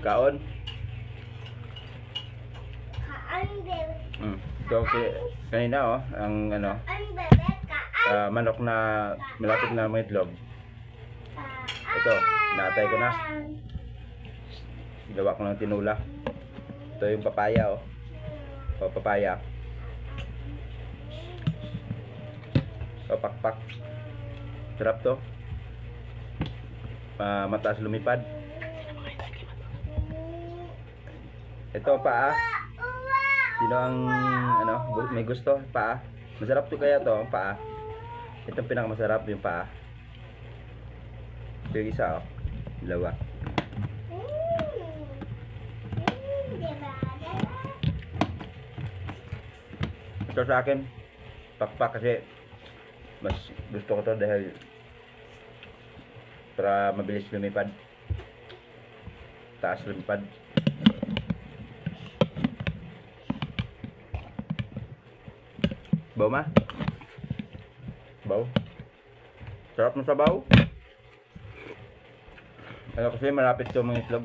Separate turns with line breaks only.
Kaon.
Kaan, bebe.
So, kanina ang
Kaan, bebe. Kaan.
manok na malapit na mga itlog. Ito, naatay ko na. Gawa ko ng tinula. Ito yung papaya papaya. Papakpak. Sarap to. Mataas lumipad. Ito paa. Sino ang may gusto? Paa. Masarap to kaya to, ang paa. Ito ang pinakamasarap, yung paa. Ito yung isa dalawa. Ito sa akin, pakpak kasi mas gusto ko to dahil para mabilis lumipad. Taas lumipad. Baw ma? Baw? Sarap ng sabaw? Kasi malapit to mga itlog.